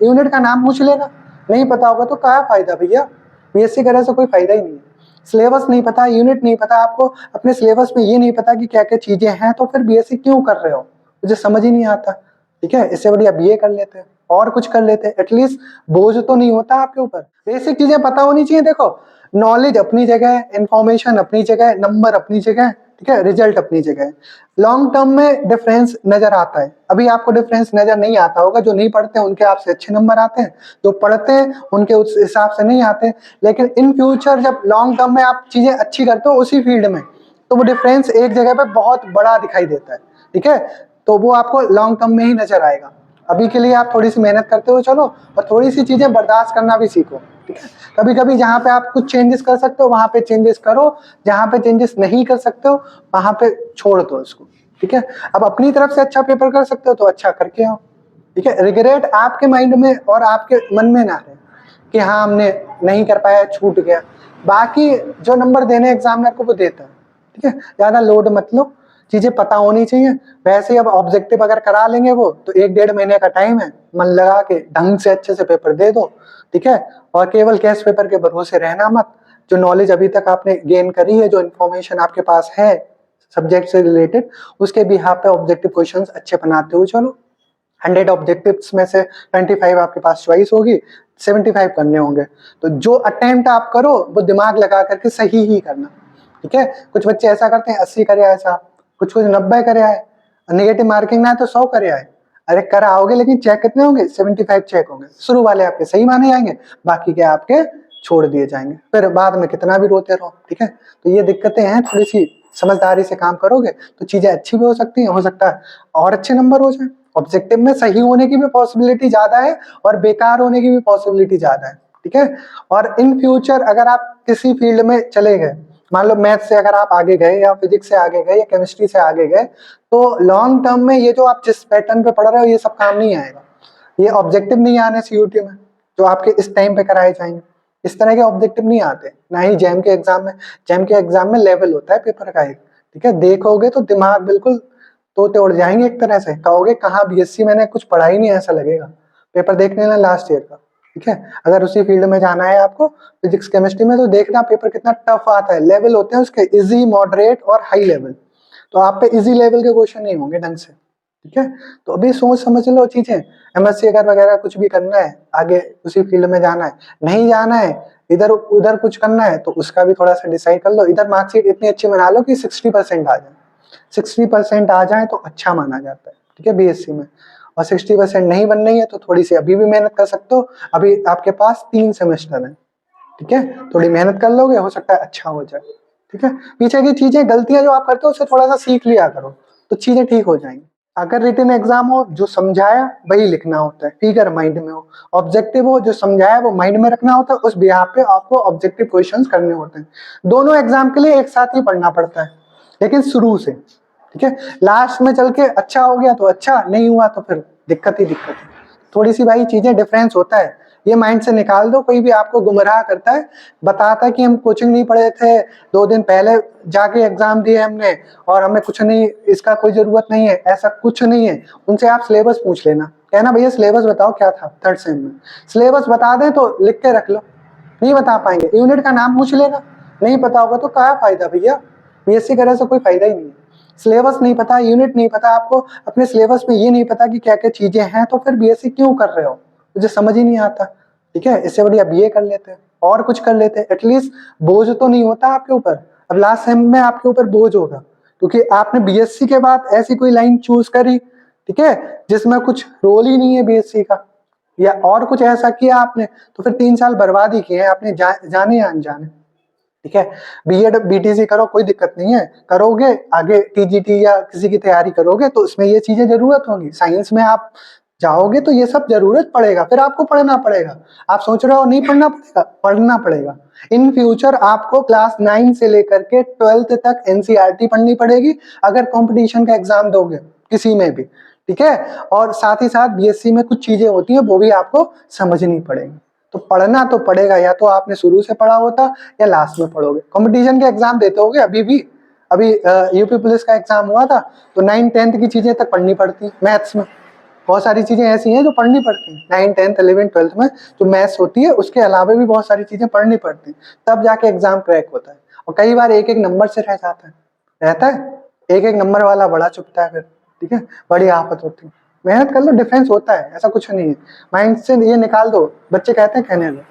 Unit का नाम पूछ लेना, नहीं पता होगा तो क्या फायदा भैया, बीएससी करने से कोई फायदा ही नहीं है। सिलेबस नहीं पता, यूनिट नहीं पता आपको, अपने सिलेबस में ये नहीं पता कि क्या क्या चीजें हैं, तो फिर बीएससी क्यों कर रहे हो, मुझे समझ ही नहीं आता। ठीक है, इससे बढ़िया बीए कर लेते और कुछ कर लेते, एटलीस्ट बोझ तो नहीं होता आपके ऊपर। बेसिक चीजें पता होनी चाहिए। देखो, नॉलेज अपनी जगह है, इंफॉर्मेशन अपनी जगह है, नंबर अपनी जगह है, ठीक है, रिजल्ट अपनी जगह है। लॉन्ग टर्म में डिफरेंस नजर आता है, अभी आपको डिफरेंस नजर नहीं आता होगा, जो नहीं पढ़ते हैं उनके आपसे अच्छे नंबर आते हैं, जो पढ़ते हैं उनके उस हिसाब से नहीं आते। लेकिन इन फ्यूचर जब लॉन्ग टर्म में आप चीजें अच्छी करते हो उसी फील्ड में, तो वो डिफरेंस एक जगह पे बहुत बड़ा दिखाई देता है। ठीक है, तो वो आपको लॉन्ग टर्म में ही नजर आएगा। अभी के लिए आप थोड़ी सी मेहनत करते हो चलो, और थोड़ी सी चीजें बर्दाश्त करना भी सीखो। ठीक है, कभी कभी जहाँ पे आप कुछ चेंजेस कर सकते हो वहां पे चेंजेस करो, जहाँ पे चेंजेस नहीं कर सकते हो वहां पे छोड़ दो उसको। ठीक है, अब अपनी तरफ से अच्छा पेपर कर सकते हो तो अच्छा करके आओ। ठीक है, रिग्रेट आपके माइंड में और आपके मन में ना रहे कि हाँ हमने नहीं कर पाया, छूट गया। बाकी जो नंबर देने एग्जामिनर को वो देता है। ठीक है, ज्यादा लोड मत लो, चीजें पता होनी चाहिए। वैसे ही अब ऑब्जेक्टिव अगर करा लेंगे वो, तो 1-1.5 महीने का टाइम है, मन लगा के ढंग से अच्छे से पेपर दे दो। ठीक है, और केवल कैश पेपर के भरोसे रहना मत। जो नॉलेज अभी तक आपने गेन करी है, जो इन्फॉर्मेशन आपके पास है सब्जेक्ट से रिलेटेड, उसके बिहाफ पे ऑब्जेक्टिव क्वेश्चंस अच्छे बनाते हुए चलो। 100 ऑब्जेक्टिव्स में से 25 आपके पास चॉइस होगी, 75 करने होंगे। तो जो अटेम्प्ट आप करो वो दिमाग लगा करके सही ही करना। ठीक है, कुछ बच्चे ऐसा करते हैं 80 करे आए साहब, कुछ 90 करे आए, नेगेटिव मार्किंग ना है तो 100 करे आए। अरे कर आओगे लेकिन चेक कितने होंगे, 75 चेक होंगे। शुरू वाले आपके सही माने जाएंगे, बाकी के आपके छोड़ दिए जाएंगे, फिर बाद में कितना भी रोते रहो। ठीक है, तो ये दिक्कतें हैं, थोड़ी सी समझदारी से काम करोगे तो चीजें अच्छी भी हो सकती हैं, हो सकता है और अच्छे नंबर हो जाए। ऑब्जेक्टिव में सही होने की भी पॉसिबिलिटी ज्यादा है और बेकार होने की भी पॉसिबिलिटी ज्यादा है। ठीक है, और इन फ्यूचर अगर आप किसी फील्ड में चले गए, मान लो मैथ से अगर आप आगे गए या फिजिक्स से आगे गए या केमिस्ट्री से आगे गए, तो लॉन्ग टर्म में ये जो आप जिस पैटर्न पे पढ़ रहे हो ये सब काम नहीं आएगा। ये ऑब्जेक्टिव नहीं आने सीयूटी में जो आपके इस टाइम पे कराए जाएंगे, इस तरह के ऑब्जेक्टिव नहीं आते, ना ही जैम के एग्जाम में। जैम के एग्जाम में लेवल होता है पेपर का एक। ठीक है, देखोगे तो दिमाग बिल्कुल तोते उड़ जाएंगे, एक तरह से कहोगे कहाँ बीएससी मैंने कुछ पढ़ा ही नहीं, ऐसा लगेगा। पेपर देख लेना लास्ट ईयर का। ठीक है, अगर उसी फील्ड में जाना है आपको फिजिक्स केमिस्ट्री में, तो देखना पेपर कितना टफ आता है। लेवल होते हैं उसके इजी, मॉडरेट और हाई लेवल। तो आप पे इजी लेवल के क्वेश्चन नहीं होंगे ढंग से। ठीक है, तो अभी सोच समझ लो चीजें। एमएससी अगर वगैरह कुछ भी करना है, आगे उसी फील्ड में जाना है, नहीं जाना है इधर उधर कुछ करना है, तो उसका भी थोड़ा सा डिसाइड कर लो। इधर मार्कशीट इतनी अच्छी बना लो कि 60% आ जाए। 60% आ जाए तो अच्छा माना जाता है। ठीक है, बीएससी में। और 60% नहीं बन रही है तो थोड़ी सी अभी भी मेहनत कर सकते हो, अभी आपके पास 3 सेमेस्टर है। ठीक है, थोड़ी मेहनत कर लोगे, हो सकता है अच्छा हो जाए। ठीक है, पीछे की चीजें गलतियां जो आप करते हो उससे थोड़ा सा सीख लिया करो, तो चीजें ठीक हो जाएंगी। अगर रिटन एग्जाम हो, जो समझाया वही लिखना होता है, फिगर माइंड में हो। ऑब्जेक्टिव हो, जो समझाया वो माइंड में रखना होता है, उस बिहाफ पे आपको ऑब्जेक्टिव क्वेश्चंस करने होते हैं। दोनों एग्जाम के लिए एक साथ ही पढ़ना पड़ता है, लेकिन शुरू से। ठीक है, लास्ट में चल के अच्छा हो गया तो अच्छा, नहीं हुआ तो फिर दिक्कत ही दिक्कत है। थोड़ी सी भाई चीजें डिफरेंस होता है, ये माइंड से निकाल दो। कोई भी आपको गुमराह करता है, बताता है कि हम कोचिंग नहीं पढ़े थे, 2 दिन पहले जाके एग्जाम दिए हमने और हमें कुछ नहीं, इसका कोई जरूरत नहीं है, ऐसा कुछ नहीं है। उनसे आप सिलेबस पूछ लेना, कहना भैया सिलेबस बताओ क्या था 3rd सेम में। सिलेबस बता दें तो लिख के रख लो, नहीं बता पाएंगे यूनिट का नाम पूछ लेना, नहीं पता होगा तो क्या फायदा भैया, बीएससी करने से कोई फायदा ही नहीं है। सिलेबस नहीं पता, यूनिट नहीं पता आपको, अपने सिलेबस में ये नहीं पता कि क्या क्या चीजें हैं, तो फिर बीएससी क्यों कर रहे हो, मुझे समझ ही नहीं आता। ठीक है, इससे बढ़िया बीए कर लेते और कुछ कर लेते, एटलीस्ट बोझ तो नहीं होता आपके ऊपर। अब लास्ट सेम में आपके ऊपर बोझ होगा क्योंकि आपने बीएससी के बाद ऐसी कोई लाइन चूज करी, ठीक है, जिसमें कुछ रोल ही नहीं है बीएससी का, या और कुछ ऐसा किया आपने, तो फिर 3 साल बर्बाद ही किए हैं आपने, जाने या अनजाने। ठीक है, बीएड बीटीसी करो, कोई दिक्कत नहीं है, करोगे आगे टीजीटी या किसी की तैयारी करोगे तो इसमें ये चीजें जरूरत होगी। साइंस में आप जाओगे तो ये सब जरूरत पड़ेगा, फिर आपको पढ़ना पड़ेगा। आप सोच रहे हो नहीं पढ़ना पड़ेगा, पढ़ना पड़ेगा। इन फ्यूचर आपको क्लास 9 से लेकर के 12th तक एनसीईआरटी पढ़नी पड़ेगी अगर कंपटीशन का एग्जाम दोगे किसी में भी। ठीक है, और साथ ही साथ बीएससी में कुछ चीजें होती हैं वो भी आपको समझनी पड़ेगी। तो पढ़ना तो पड़ेगा, या तो आपने शुरू से पढ़ा होता या लास्ट में पढ़ोगे। कंपटीशन के एग्जाम देते होगे अभी भी, अभी यूपी पुलिस का एग्जाम हुआ था तो 9th 10th की चीजें तक पढ़नी पड़ती मैथ्स में, बहुत सारी चीजें ऐसी हैं जो पढ़नी पड़ती हैं 9, 10th, 11th, 12th में जो मैथ्स होती है उसके अलावा भी बहुत सारी चीजें पढ़नी पड़ती हैं, तब जाके एग्जाम क्रैक होता है। और कई बार एक एक नंबर से रह जाता है, रहता है एक एक नंबर वाला बड़ा चुभता है फिर, ठीक है, बड़ी आफत होती है। मेहनत कर लो, डिफरेंस होता है, ऐसा कुछ नहीं है, माइंड से ये निकाल दो, बच्चे कहते हैं कहने दो।